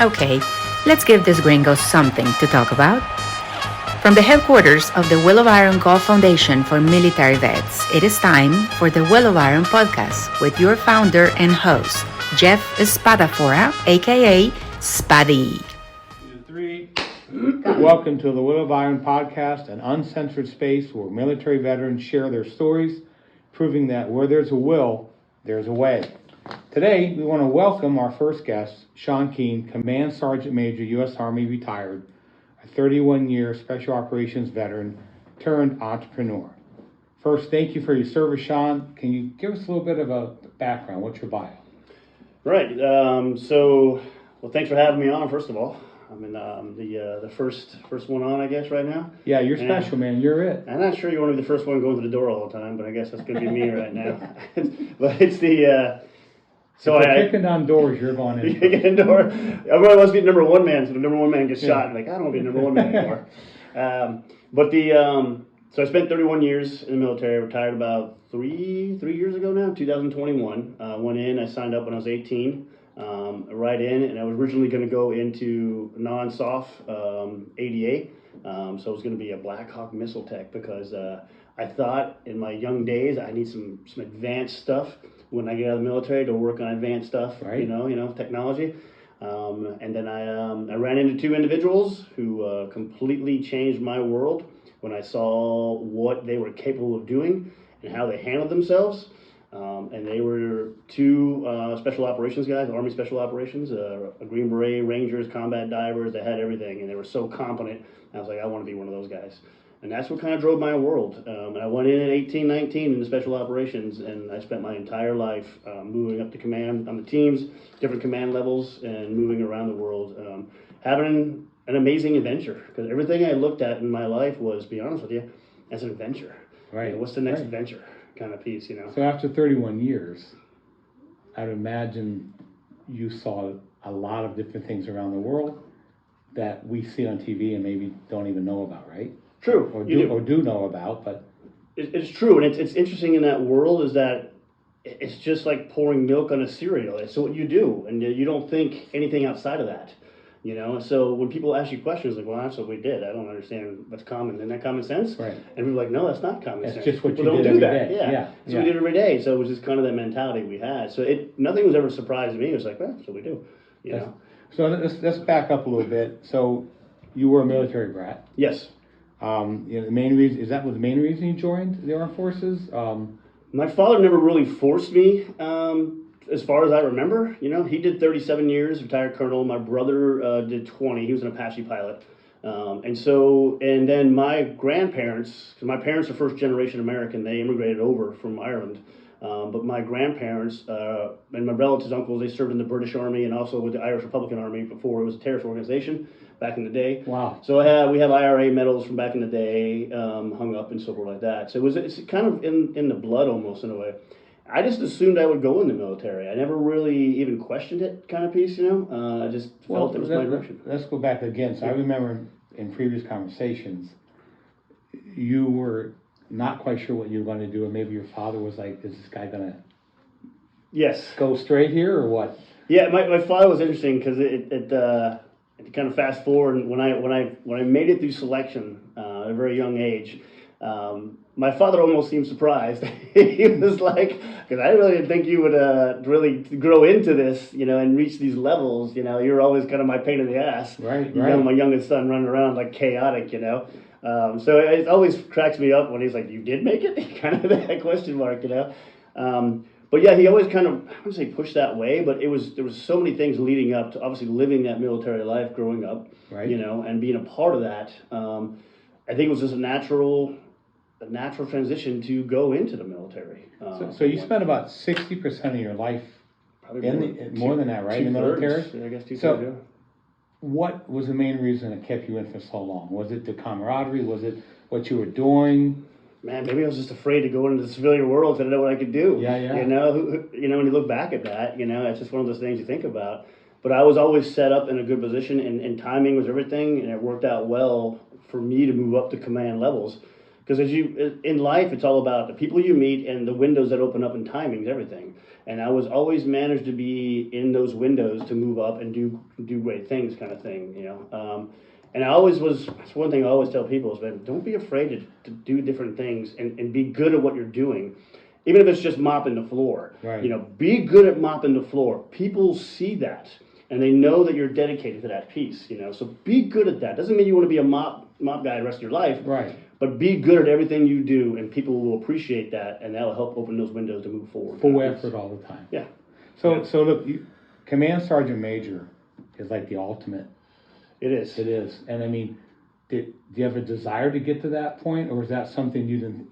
Okay, let's give this gringo something to talk about. From the headquarters of the Wheel of Iron Golf Foundation for Military Vets, it is time for the Wheel of Iron podcast with your founder and host, Jeff Spadafora, aka Spaddy. 2, 3. Welcome to the Wheel of Iron podcast, an uncensored space where military veterans share their stories, proving that where there's a will, there's a way. Today, we want to welcome our first guest, Sean Keane, Command Sergeant Major, U.S. Army retired, a 31-year Special Operations veteran turned entrepreneur. First, thank you for your service, Sean. Can you give us a little bit of a background? What's your bio? Right. Well, thanks for having me on, first of all. I'm in the first one on, I guess, right now. Yeah, you're special, man. You're it. I'm not sure you want to be the first one going through the door all the time, but I guess that's going to be me right now. But it's the... So if we're kicking down doors, you're going in. Kicking door. Everybody wants to be the number one man, so the number one man gets shot. And like, I don't want to be the number one man anymore. So I spent 31 years in the military. Retired about three years ago now, 2021. Went in. I signed up when I was 18. Right in, and I was originally going to go into non-SOF ADA. So I was going to be a Black Hawk missile tech because I thought in my young days I need some advanced stuff when I get out of the military to work on advanced stuff, right. you know, technology. And then I ran into two individuals who completely changed my world when I saw what they were capable of doing and how they handled themselves. And they were two special operations guys, Army Special Operations, a Green Beret, Rangers, combat divers. They had everything, and they were so competent. I was like, I want to be one of those guys. And that's what kind of drove my world. And I went in at 18, 19 into Special Operations, and I spent my entire life moving up to command on the teams, different command levels, and moving around the world, having an amazing adventure. Because everything I looked at in my life was, to be honest with you, as an adventure. Right. You know, what's the next adventure kind of piece, you know? So after 31 years, I'd imagine you saw a lot of different things around the world that we see on TV and maybe don't even know about, right? True. Or do know about, but... It's true, and it's interesting in that world is that it's just like pouring milk on a cereal. It's what you do, and you don't think anything outside of that. You know, so when people ask you questions like, well, that's what we did. I don't understand what's common. Isn't that common sense? Right. And people are like, no, that's not common sense. It's just what people you don't did do every that. day. Yeah. So we did it every day. So it was just kind of that mentality we had. So nothing was ever a surprise to me. It was like, well, that's what we do. You know. So let's back up a little bit. So you were a military brat. Yes. You know, the main reason was the main reason you joined the armed forces. My father never really forced me. As far as I remember, you know, he did 37 years, retired colonel. My brother did 20. He was an Apache pilot. And then my grandparents, because my parents are first generation American, they immigrated over from Ireland. But my grandparents and my relatives, uncles, they served in the British Army and also with the Irish Republican Army before it was a terrorist organization back in the day. Wow. So we have IRA medals from back in the day hung up and so forth like that. So it's kind of in the blood almost in a way. I just assumed I would go in the military. I never really even questioned it kind of piece, you know. I just felt it was my direction. Let's go back again. So I remember in previous conversations, you were not quite sure what you were going to do, and maybe your father was like, is this guy going to go straight here or what? Yeah, my father was interesting because it kind of fast forward when I made it through selection at a very young age. My father almost seemed surprised. He was like, because I really didn't think you would really grow into this, you know, and reach these levels. You know, you're always kind of my pain in the ass. Right. You know, my youngest son running around like chaotic, you know. So it always cracks me up when he's like, you did make it? Kind of that question mark, you know. But yeah, he always kind of, I wouldn't say pushed that way, but there was so many things leading up to obviously living that military life growing up, right. You know, and being a part of that. I think it was just a natural transition to go into the military. So you spent about 60% of your life more than that, right? In the military? I guess 2/3, so, what was the main reason it kept you in for so long? Was it the camaraderie? Was it what you were doing? Man, maybe I was just afraid to go into the civilian world because I didn't know what I could do. Yeah. You know, when you look back at that, you know, it's just one of those things you think about. But I was always set up in a good position, and timing was everything, and it worked out well for me to move up to command levels. Because in life, it's all about the people you meet and the windows that open up and timing's everything. And I was always managed to be in those windows to move up and do great things, kind of thing, And I always was. That's one thing I always tell people is, man, don't be afraid to do different things and be good at what you're doing, even if it's just mopping the floor. Right. Be good at mopping the floor. People see that and they know that you're dedicated to that piece. So be good at that. Doesn't mean you want to be a mop guy the rest of your life. Right. But be good at everything you do, and people will appreciate that, and that'll help open those windows to move forward. Full effort all the time. Yeah. So look, Command Sergeant Major is like the ultimate. It is. It is. And I mean, do you have a desire to get to that point, or is that something you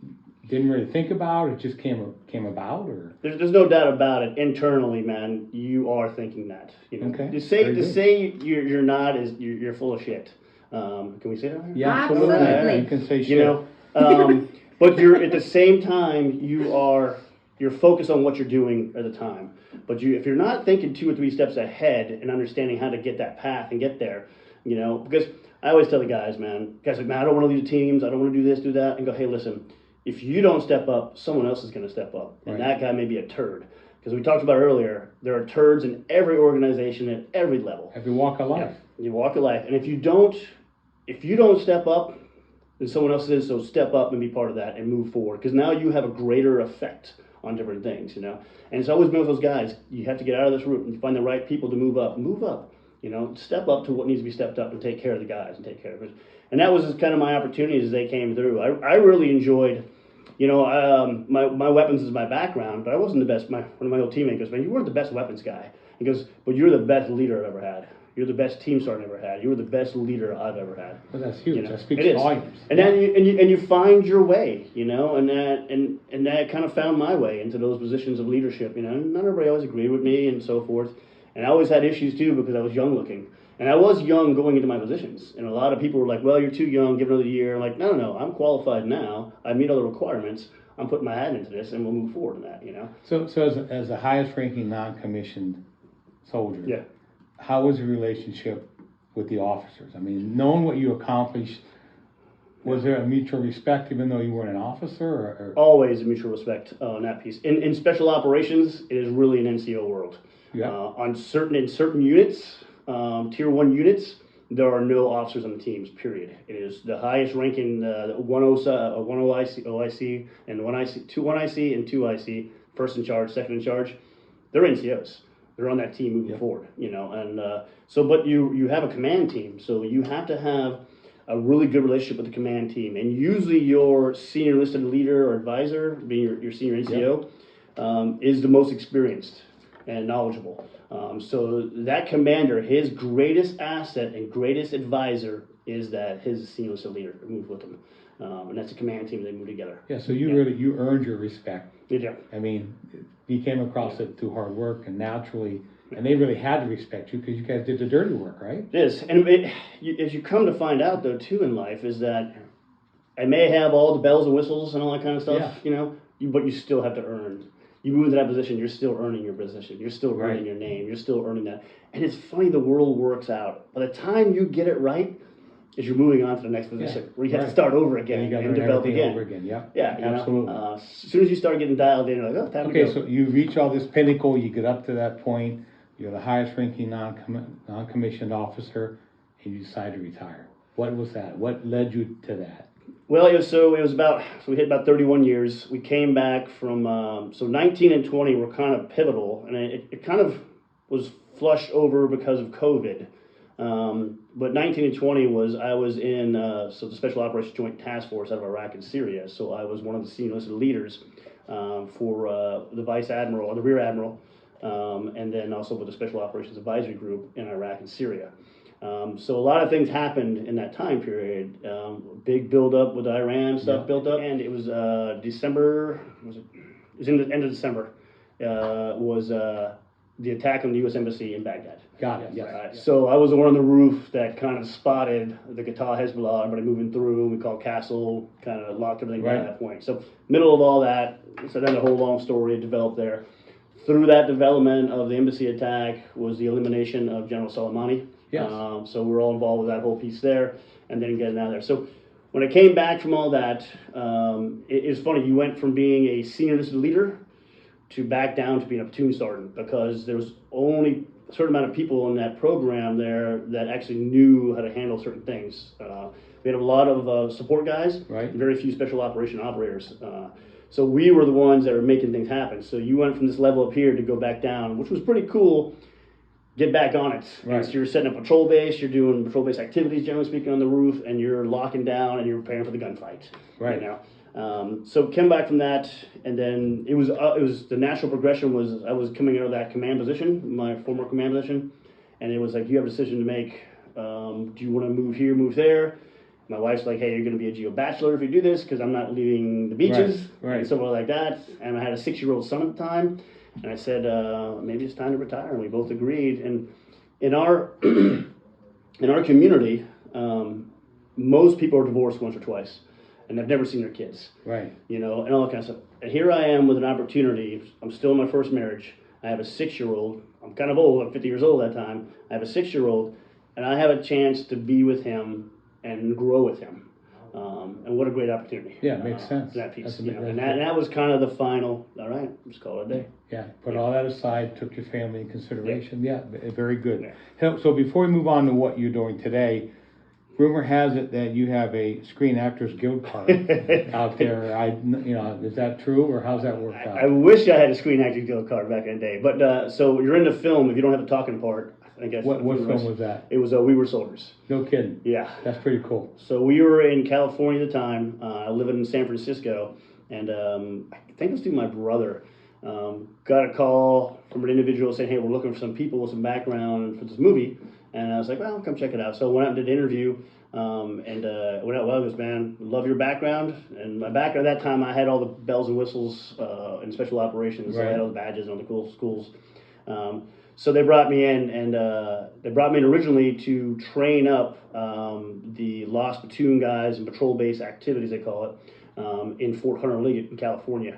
didn't really think about? It just came about, or there's no doubt about it. Internally, man, you are thinking that. Okay. To say you're not is you're full of shit. Can we say that? Yeah, absolutely. absolutely. You can say shit. But you're at the same time you're focused on what you're doing at the time. But if you're not thinking 2 or 3 steps ahead and understanding how to get that path and get there, because I always tell the guys, man, I don't want to lead the teams, I don't want to do this, do that, and go, hey, listen, if you don't step up, someone else is going to step up, and that guy may be a turd. Because we talked about earlier, there are turds in every organization at every level. Every walk of life. You walk of life, and if you don't step up, then someone else is. So step up and be part of that and move forward. Because now you have a greater effect on different things, And it's always been with those guys. You have to get out of this route and find the right people to move up. Move up. Step up to what needs to be stepped up and take care of the guys and take care of it. And that was kind of my opportunities as they came through. I really enjoyed. My weapons is my background, but I wasn't the best. One of my old teammates goes, man, you weren't the best weapons guy. He goes, but you're the best leader I've ever had. You're the best team sergeant I've ever had. You were the best leader I've ever had. Well, that's huge. That speaks volumes. And then you find your way, and that kind of found my way into those positions of leadership. Not everybody always agreed with me and so forth, and I always had issues too because I was young looking. And I was young going into my positions. And a lot of people were like, well, you're too young, give it another year. I'm like, no, I'm qualified now. I meet all the requirements. I'm putting my hat into this, and we'll move forward in that, So as the highest ranking non-commissioned soldier, yeah. How was your relationship with the officers? I mean, knowing what you accomplished, was there a mutual respect even though you weren't an officer? Or? Always a mutual respect on that piece. In special operations, it is really an NCO world. Yeah. In certain units, Tier 1 units, there are no officers on the teams, period. It is the highest ranking, 10 OIC, and 1 IC, and 2 IC, first in charge, second in charge. They're NCOs. They're on that team moving forward, but you have a command team, so you have to have a really good relationship with the command team. And usually your senior enlisted leader or advisor, being your senior NCO, is the most experienced and knowledgeable. So that commander, his greatest asset and greatest advisor is that his senior enlisted leader moves with him. And that's a command team, they move together. Yeah, so you earned your respect. You do. I mean, you came across it through hard work and naturally, and they really had to respect you because you guys did the dirty work, right? It is. And as you come to find out, though, too, in life, is that I may have all the bells and whistles and all that kind of stuff, but you still have to earn. You move into that position, you're still earning your position. You're still earning your name. You're still earning that. And it's funny, the world works out. By the time you get it right, is you're moving on to the next position where you have to start over again and develop again. Over again. Yeah, absolutely. As soon as you start getting dialed in, you're like, oh, time to go. Okay, so you reach all this pinnacle, you get up to that point, you're the highest ranking non-commissioned officer, and you decide to retire. What was that? What led you to that? Well, we hit about 31 years. We came back from, 19 and 20 were kind of pivotal, and it kind of was flushed over because of COVID. But 19 and 20 I was in the Special Operations Joint Task Force out of Iraq and Syria. So I was one of the senior enlisted leaders for the Vice Admiral or the Rear Admiral, and then also with the Special Operations Advisory Group in Iraq and Syria. So a lot of things happened in that time period. Big build-up with Iran stuff built up, and it was December. It was in the end of December. Was the attack on the U.S. Embassy in Baghdad. Got it. Yes. So I was the one on the roof that kind of spotted the Qatar Hezbollah, everybody moving through. We called Castle, kind of locked everything down at that point. So middle of all that, so then the whole long story developed there. Through that development of the embassy attack was the elimination of General Soleimani. Yes. So we're all involved with that whole piece there, and then getting out of there. So when I came back from all that, it's funny, you went from being a senior enlisted leader to back down to being a platoon sergeant, because there was only a certain amount of people in that program there that actually knew how to handle certain things. We had a lot of support guys, right, and very few special operation operators. So we were the ones that were making things happen. So you went from this level up here to go back down, which was pretty cool. Get back on it. Right. So you're setting up a patrol base, you're doing patrol base activities, generally speaking, on the roof, and you're locking down and you're preparing for the gunfight. Right. You know? So came back from that, and then it was the natural progression was I was coming out of that command position, my former command position, and it was like, you have a decision to make. Do you want to move here, move there? My wife's like, hey, you're going to be a geo bachelor if you do this, because I'm not leaving the beaches, right, and stuff like that. And I had a 6-year-old son at the time. And I said, maybe it's time to retire. And we both agreed. And in our in our community, most people are divorced once or twice, and they've never seen their kids. Right. You know, and all that kind of stuff. And here I am with an opportunity. I'm still in my first marriage. I have a 6-year-old. I'm kind of old. I'm 50 years old at that time. I have a 6-year-old, and I have a chance to be with him and grow with him. And what a great opportunity. Yeah, it makes sense. That piece. That's You know, and that was kind of the final, all right, let's call it a day. Yeah, put all that aside, took your family in consideration. Yeah, very good. Yeah. So before we move on to what you're doing today, rumor has it that you have a Screen Actors Guild card out there. Is that true, or how's that work out? I wish I had a Screen Actors Guild card back in the day. But so you're in the film, if you don't have the talking part, I guess. What film was that? It was We Were Soldiers. No kidding. Yeah. That's pretty cool. So we were in California at the time. I lived in San Francisco, and I think it was through my brother. Got a call from an individual saying, hey, we're looking for some people with some background for this movie. And I was like, well, come check it out. So I went out and did an interview, and it went out well. He goes, man, love your background. And my background at that time, I had all the bells and whistles in special operations. So I had all the badges and all the cool schools. So they brought me in, and they brought me in originally to train up the lost platoon guys and patrol base activities, they call it, in Fort Hunter Liggett in California.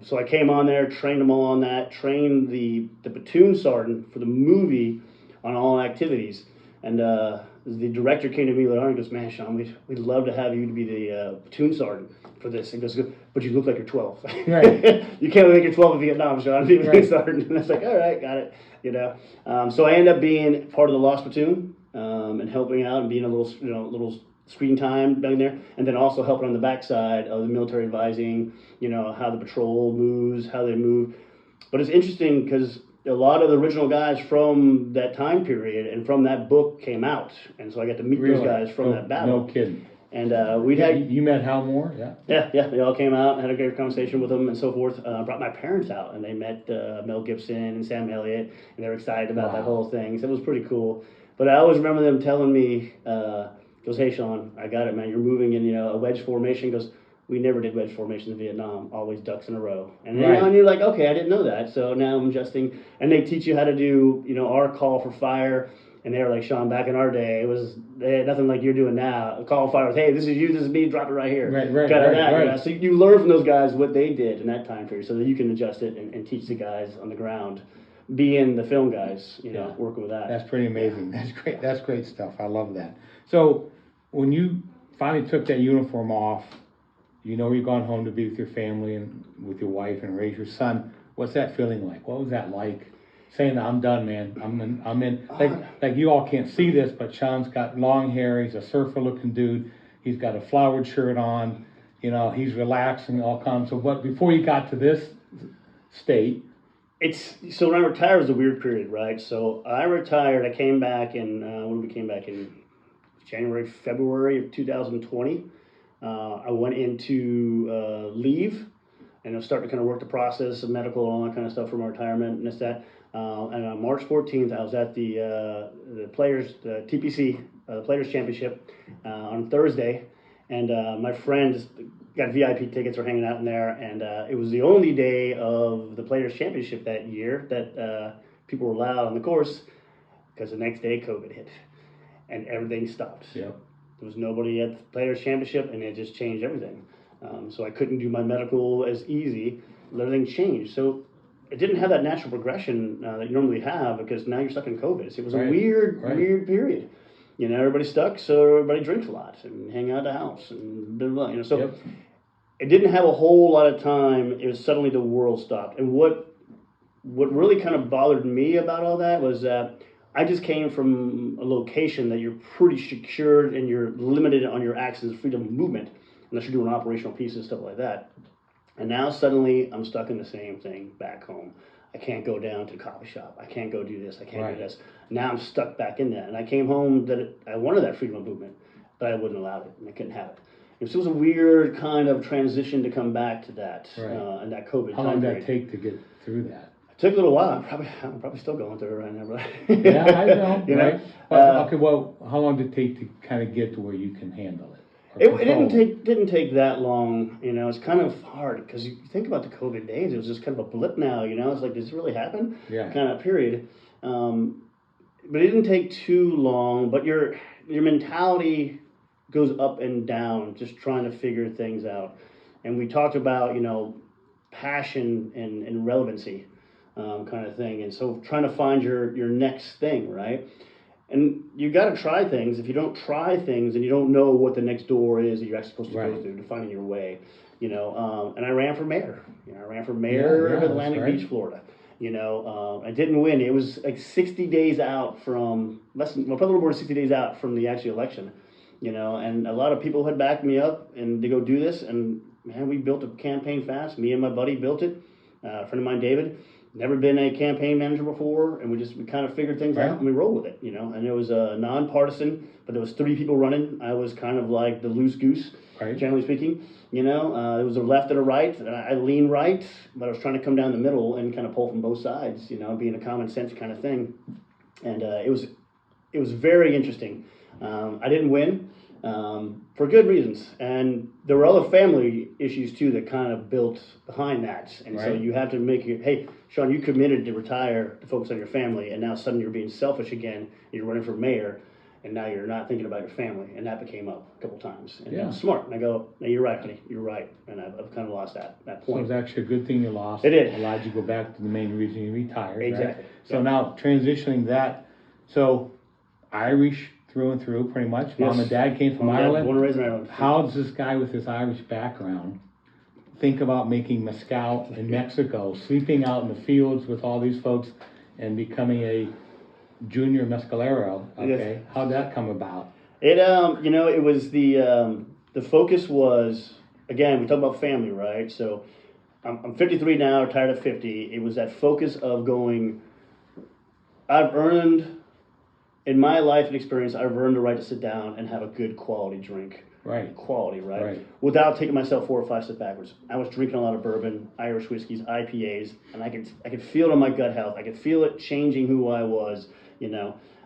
So I came on there, trained them all on that, trained the platoon sergeant for the movie on all activities. And the director came to me later on and goes, man, Sean, we'd love to have you to be the platoon sergeant for this. And goes, but you look like you're 12. Right. You can't look like you're 12 in Vietnam, Sean. Be a platoon sergeant. And I was like, all right, got it. You know. So I ended up being part of the lost platoon and helping out and being a little screen time down there, and then also helping on the backside of the military advising, how the patrol moves, how they move. But it's interesting because a lot of the original guys from that time period and from that book came out, and so I got to meet those guys from that battle. No kidding. And you met Hal Moore, yeah? Yeah, they all came out and had a great conversation with them and so forth. Brought my parents out, and they met Mel Gibson and Sam Elliott, and they were excited about that whole thing. So it was pretty cool. But I always remember them telling me, goes, hey, Sean, I got it, man. You're moving in, a wedge formation. Goes, we never did wedge formation in Vietnam, always ducks in a row. And and you're like, okay, I didn't know that. So now I'm adjusting. And they teach you how to do, our call for fire. And they were like, Sean, back in our day, they had nothing like you're doing now. A call fire was, hey, this is you, this is me, drop it right here. Right. So you learn from those guys what they did in that time period so that you can adjust it and teach the guys on the ground, being the film guys, working with that. That's pretty amazing. Yeah. That's great. That's great stuff. I love that. So when you finally took that uniform off, you're going home to be with your family and with your wife and raise your son. What's that feeling like? What was that like? Saying, I'm done, man. I'm in. Like you all can't see this, but Sean's got long hair. He's a surfer-looking dude. He's got a flowered shirt on. He's relaxing, all calm. So, but before you got to this state, so when I retired, it was a weird period, right? So I retired. I came back in when we came back in January, February of 2020. I went into leave, and I started to kind of work the process of medical and all that kind of stuff for my retirement and this, that. And on March 14th, I was at the Players, the TPC, the Players Championship on Thursday, and my friend got VIP tickets. We're hanging out in there, and it was the only day of the Players Championship that year that people were allowed on the course, because the next day COVID hit, and everything stopped. Yep. There was nobody at the Players Championship, and it just changed everything. So I couldn't do my medical as easy. Everything changed. So it didn't have that natural progression that you normally have, because now you're stuck in COVID. So it was a weird period. everybody's stuck, so everybody drinks a lot and hang out at the house and blah, blah, blah, so Yep. it didn't have a whole lot of time. It was suddenly the world stopped. And what really kind of bothered me about all that was that I just came from a location that you're pretty secured and you're limited on your access to freedom of movement unless you're doing operational pieces and stuff like that. And now suddenly I'm stuck in the same thing back home. I can't go down to the coffee shop. I can't go do this. I can't do this. Now I'm stuck back in that. And I came home that I wanted that freedom of movement, but I wouldn't allow it, and I couldn't have it. And so it was a weird kind of transition to come back to that, and that COVID How long did that take to get through that? It took a little while. I'm probably still going through it right now. But Yeah, I know, you right? know? Okay, well, how long did it take to kind of get to where you can handle it? It didn't take that long. It's kind of hard because you think about the COVID days. It was just kind of a blip now. It's like, does this really happen? Yeah. Kind of period. But it didn't take too long. But your mentality goes up and down, just trying to figure things out. And we talked about passion and relevancy, kind of thing. And so trying to find your next thing, right? And you got to try things. If you don't try things and you don't know what the next door is that you're actually supposed to go through to finding your way, and I ran for mayor. I ran for mayor of Atlantic Beach, Florida. I didn't win. It was like 60 days out from probably a little more than 60 days out from the actual election. And a lot of people had backed me up and to go do this. And man, we built a campaign fast. Me and my buddy built it. A friend of mine, David. Never been a campaign manager before, and we kind of figured things out and we rolled with it, And it was nonpartisan, but there was 3 people running. I was kind of like the loose goose, generally speaking. There was a left and a right, and I lean right, but I was trying to come down the middle and kind of pull from both sides, being a common sense kind of thing. And it was very interesting. I didn't win. For good reasons, and there were other family issues too that kind of built behind that, and so you have to make hey, Sean, you committed to retire to focus on your family, and now suddenly you're being selfish again. You're running for mayor, and now you're not thinking about your family, and that became up a couple times. And I'm smart, and I go, no, you're right, honey, you're right, and I've kind of lost that point. So it's actually a good thing you lost. It did. Allowed you to go back to the main reason you retired. Exactly. Right? So now transitioning that, so Irish through and through, pretty much. Mom and Dad came from Ireland. Born and raised in Ireland. How does this guy with this Irish background think about making mezcal in Mexico, sleeping out in the fields with all these folks, and becoming a junior mezcalero? Okay, Yes. how'd that come about? It it was the focus was, again, we talk about family, right? So I'm 53 now, retired at 50. It was that focus of going, I've earned. In my life and experience, I've earned the right to sit down and have a good quality drink. Right. Quality, right? Without taking myself 4 or 5 steps backwards. I was drinking a lot of bourbon, Irish whiskeys, IPAs, and I could feel it on my gut health. I could feel it changing who I was, And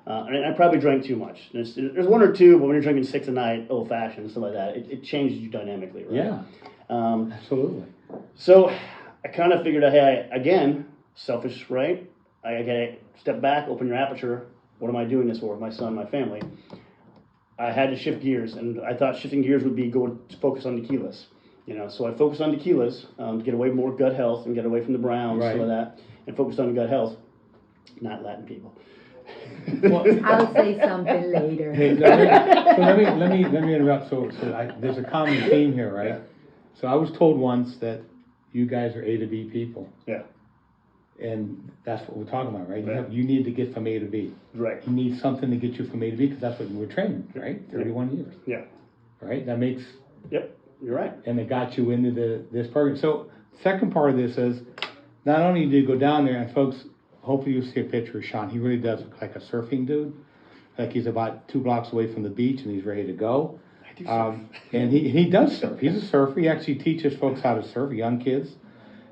I probably drank too much. There's 1 or 2, but when you're drinking 6 a night, old fashioned, stuff like that, it changes you dynamically, right? Yeah. Absolutely. So I kind of figured out, hey, again, selfish, right? I gotta step back, open your aperture. What am I doing this for? My son, my family. I had to shift gears, and I thought shifting gears would be go to focus on tequilas. So I focused on tequilas to get away more gut health and get away from the browns, some of that, and focused on gut health, not Latin people. Well, I'll say something later. Hey, let me interrupt. There's a common theme here, right? So I was told once that you guys are A to B people. Yeah. And that's what we're talking about, right? You need to get from A to B. Right. You need something to get you from A to B because that's what you were trained, right? 31 years. Yeah. Right? That makes... Yep, you're right. And it got you into this program. So second part of this is, not only do you go down there, and folks, hopefully you'll see a picture of Sean. He really does look like a surfing dude. Like he's about 2 blocks away from the beach and he's ready to go. I do surf. And he does surf. He's a surfer. He actually teaches folks how to surf, young kids.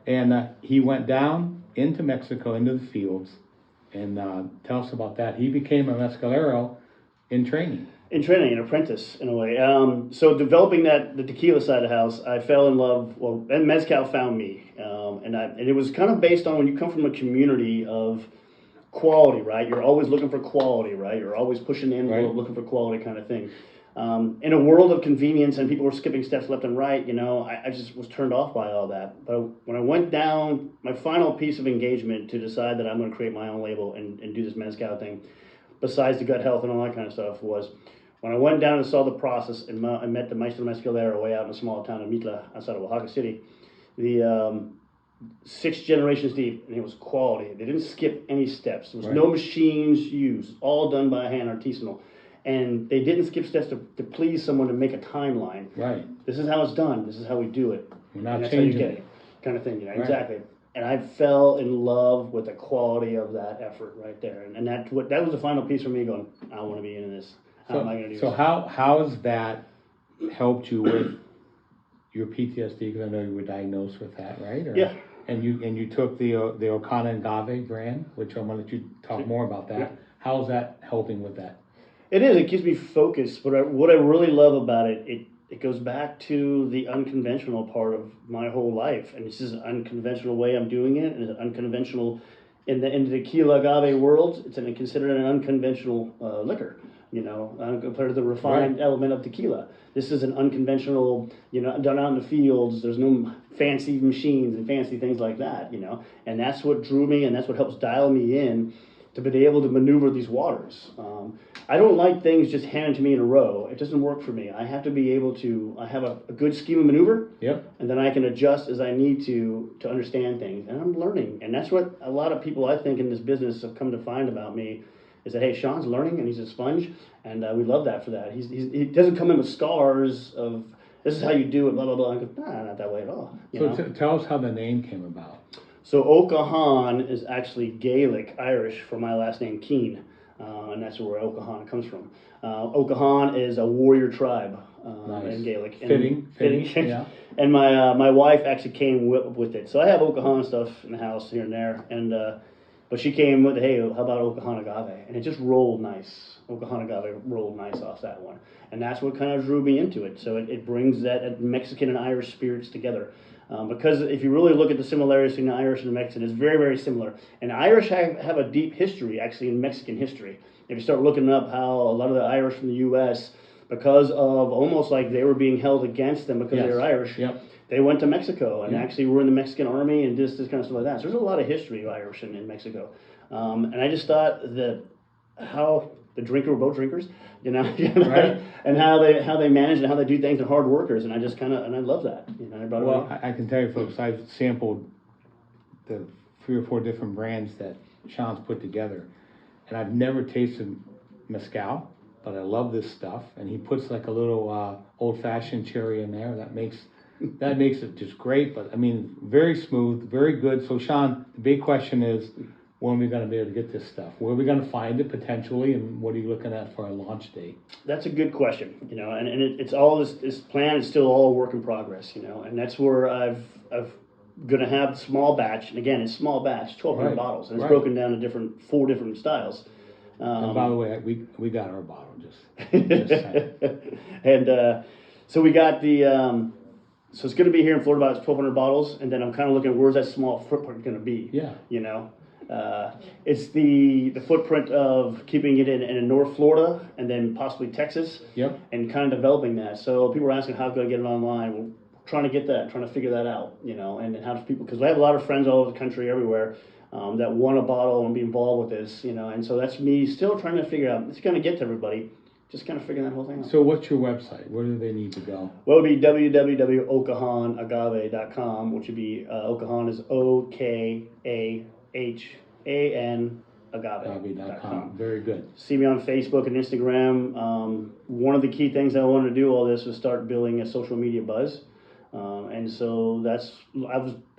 And he went down into Mexico, into the fields, and tell us about that. He became a mezcalero in training. In training, an apprentice in a way. So developing the tequila side of the house, I fell in love. Well, and mezcal found me, and it was kind of based on when you come from a community of quality, right? You're always looking for quality, right? You're always pushing the envelope, looking for quality, kind of thing. In a world of convenience and people were skipping steps left and right, I just was turned off by all that. But when I went down, my final piece of engagement to decide that I'm going to create my own label and do this mezcal thing, besides the gut health and all that kind of stuff, was when I went down and saw the process, and I met the Maestro Mezcalero way out in a small town of Mitla outside of Oaxaca City. The 6 generations deep, and it was quality. They didn't skip any steps. There was no machines used, all done by hand, artisanal. And they didn't skip steps to please someone to make a timeline. Right. This is how it's done. This is how we do it. We're not and that's changing how you get it. Kind of thing, you know, exactly. And I fell in love with the quality of that effort right there. And that was the final piece for me going, I want to be in this. How am I going to do this? So how has that helped you with your PTSD? Because I know you were diagnosed with that, right? Yeah. And you took the O'Kahan Agave brand, which I'm going to let you talk more about that. Yeah. How's that helping with that? It is. It keeps me focused. But what I really love about it goes back to the unconventional part of my whole life. And this is an unconventional way I'm doing it, and it's unconventional in the tequila agave world. It's considered an unconventional liquor. You know, compared to the refined element of tequila. This is an unconventional, you know, done out in the fields. There's no fancy machines and fancy things like that, you know. And that's what drew me, and that's what helps dial me in to be able to maneuver these waters. I don't like things just handed to me in a row. It doesn't work for me. I have to be able to, I have a good scheme of maneuver, and then I can adjust as I need to understand things. And I'm learning. And that's what a lot of people, I think, in this business have come to find about me, is that, hey, Sean's learning and he's a sponge, and we love that for that. He doesn't come in with scars of, this is how you do it, blah, blah, blah. I go, nah, not that way at all. So tell us how the name came about. So O'Kahan is actually Gaelic, Irish, for my last name, Keane, and that's where O'Kahan comes from. O'Kahan is a warrior tribe in Gaelic. Fitting, yeah. And my wife actually came with it. So I have O'Kahan stuff in the house here and there, and but she came with, hey, how about O'Kahan Agave? And it just rolled nice. O'Kahan Agave rolled nice off that one. And that's what kind of drew me into it. So it brings that Mexican and Irish spirits together. Because if you really look at the similarities between the Irish and the Mexican, it's very, very similar. And the Irish have a deep history, actually, in Mexican history. If you start looking up how a lot of the Irish from the U.S., because of almost like they were being held against them because they were Irish, they went to Mexico and actually were in the Mexican army and this kind of stuff like that. So there's a lot of history of Irish in Mexico. And I just thought that how the drinker were both drinkers, you know, and how they manage and how they do things and hard workers. And I just kind of, and I love that. You know, I brought it I can tell you, folks, I've sampled the 3 or 4 different brands that Sean's put together, and I've never tasted mezcal, but I love this stuff. And he puts like a little old-fashioned cherry in there. That makes it just great. But I mean, very smooth, very good. So Sean, the big question is, when are we going to be able to get this stuff? Where are we going to find it potentially, and what are you looking at for a launch date? That's a good question, you know, and it's all this plan is still all a work in progress, you know, and that's where I've going to have small batch, and again, it's small batch, 1,200 bottles, and it's broken down to 4 different styles. And by the way, we got our bottle, just saying. And so we got the, so it's going to be here in Florida, about 1,200 bottles, and then I'm kind of looking at where's that small footprint going to be, you know. It's the footprint of keeping it in North Florida and then possibly Texas, and kind of developing that. So people are asking how can I get it online. We're trying to get that, trying to figure that out, you know, and how do people, because I have a lot of friends all over the country, everywhere, that want a bottle and be involved with this, you know, and so that's me still trying to figure out. It's going to get to everybody. Just kind of figuring that whole thing out. So what's your website? Where do they need to go? Well, it would be www.okahanagave.com, which would be, O'Kahan is Okahan agave.com. Very good. See me on Facebook and Instagram. One of the key things I wanted to do all this was start building a social media buzz. And so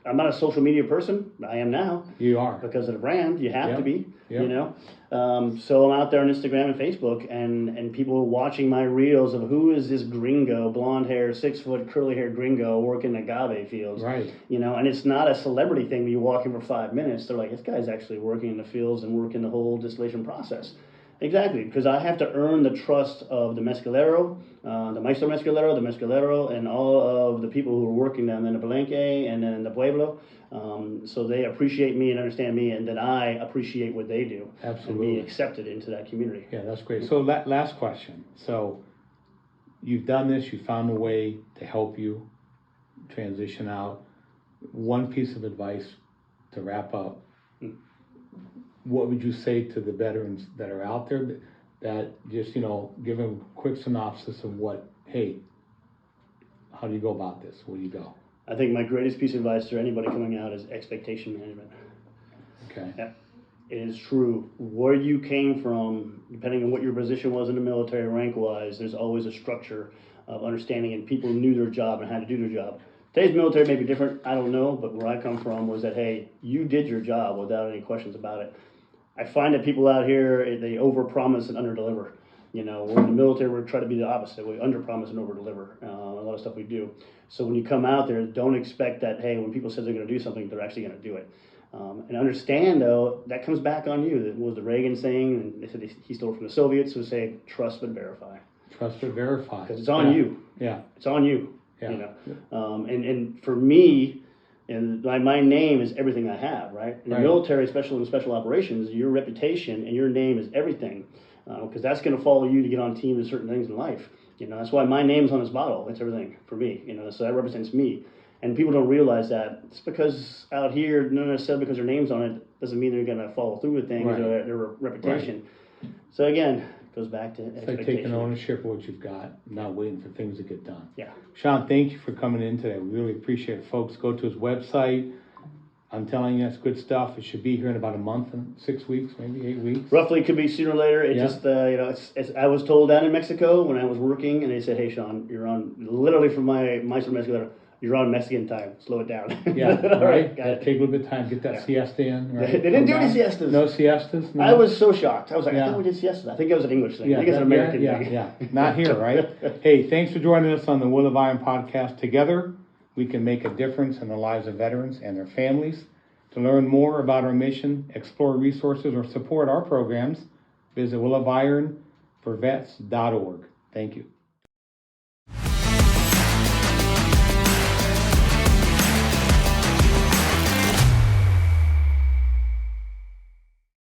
I'm not a social media person. I am now. You are. Because of the brand. You have to be, you know. So I'm out there on Instagram and Facebook, and people watching my reels of who is this gringo, blonde hair, 6-foot, curly hair gringo working agave fields. Right. You know, and it's not a celebrity thing where you walk in for 5 minutes. They're like, this guy's actually working in the fields and working the whole distillation process. Exactly, because I have to earn the trust of the mezcalero, the Maestro Mezcalero, and all of the people who are working down in the Palenque and then in the Pueblo. So they appreciate me and understand me, and then I appreciate what they do. Absolutely. And be accepted into that community. Yeah, that's great. So last question. So you've done this, you found a way to help you transition out. One piece of advice to wrap up. what would you say to the veterans that are out there that just, give them a quick synopsis of how do you go about this? Where do you go? I think my greatest piece of advice to anybody coming out is expectation management. Okay. Yeah. It is true. Where you came from, depending on what your position was in the military rank-wise, there's always a structure of understanding, and people knew their job and how to do their job. Today's military may be different, I don't know, but where I come from was that, hey, you did your job without any questions about it. I find that people out here, they overpromise and underdeliver. We're in the military, we're trying to be the opposite. We underpromise and overdeliver. A lot of stuff we do. So when you come out there, don't expect that, hey, when people say they're going to do something, they're actually going to do it. And understand, though, that comes back on you. That was the Reagan saying, and they said he stole it from the Soviets, who say, trust but verify. Trust but verify. Because it's on you. Yeah. It's on you. Yeah. And for me, and my name is everything I have, right? In the military, especially in special operations, your reputation and your name is everything. Because that's going to follow you to get on team in certain things in life. That's why my name's on this bottle. It's everything for me. So that represents me. And people don't realize that. It's because out here, not necessarily because their name's on it, doesn't mean they're going to follow through with things or their reputation. Right. So again, it goes back to expectation. It's like taking ownership of what you've got, not waiting for things to get done. Yeah. Sean, thank you for coming in today. We really appreciate it, folks. Go to his website. I'm telling you, it's good stuff. It should be here in about a month and 6 weeks, maybe 8 weeks. Roughly, it could be sooner or later. It just, it's I was told down in Mexico when I was working, and they said, hey, Sean, you're on, literally from my Maestro Mezcal, you're on Mexican time. Slow it down. Yeah, right. Take a little bit of time, get that siesta in. Right? They didn't do any siestas. No siestas? No? I was so shocked. I was like, I thought we did siestas. I think it was an English thing. I think it's an American thing. Yeah. Not here, right? Hey, thanks for joining us on the Will of Iron podcast. Together, we can make a difference in the lives of veterans and their families. To learn more about our mission, explore resources, or support our programs, visit willofironforvets.org. Thank you.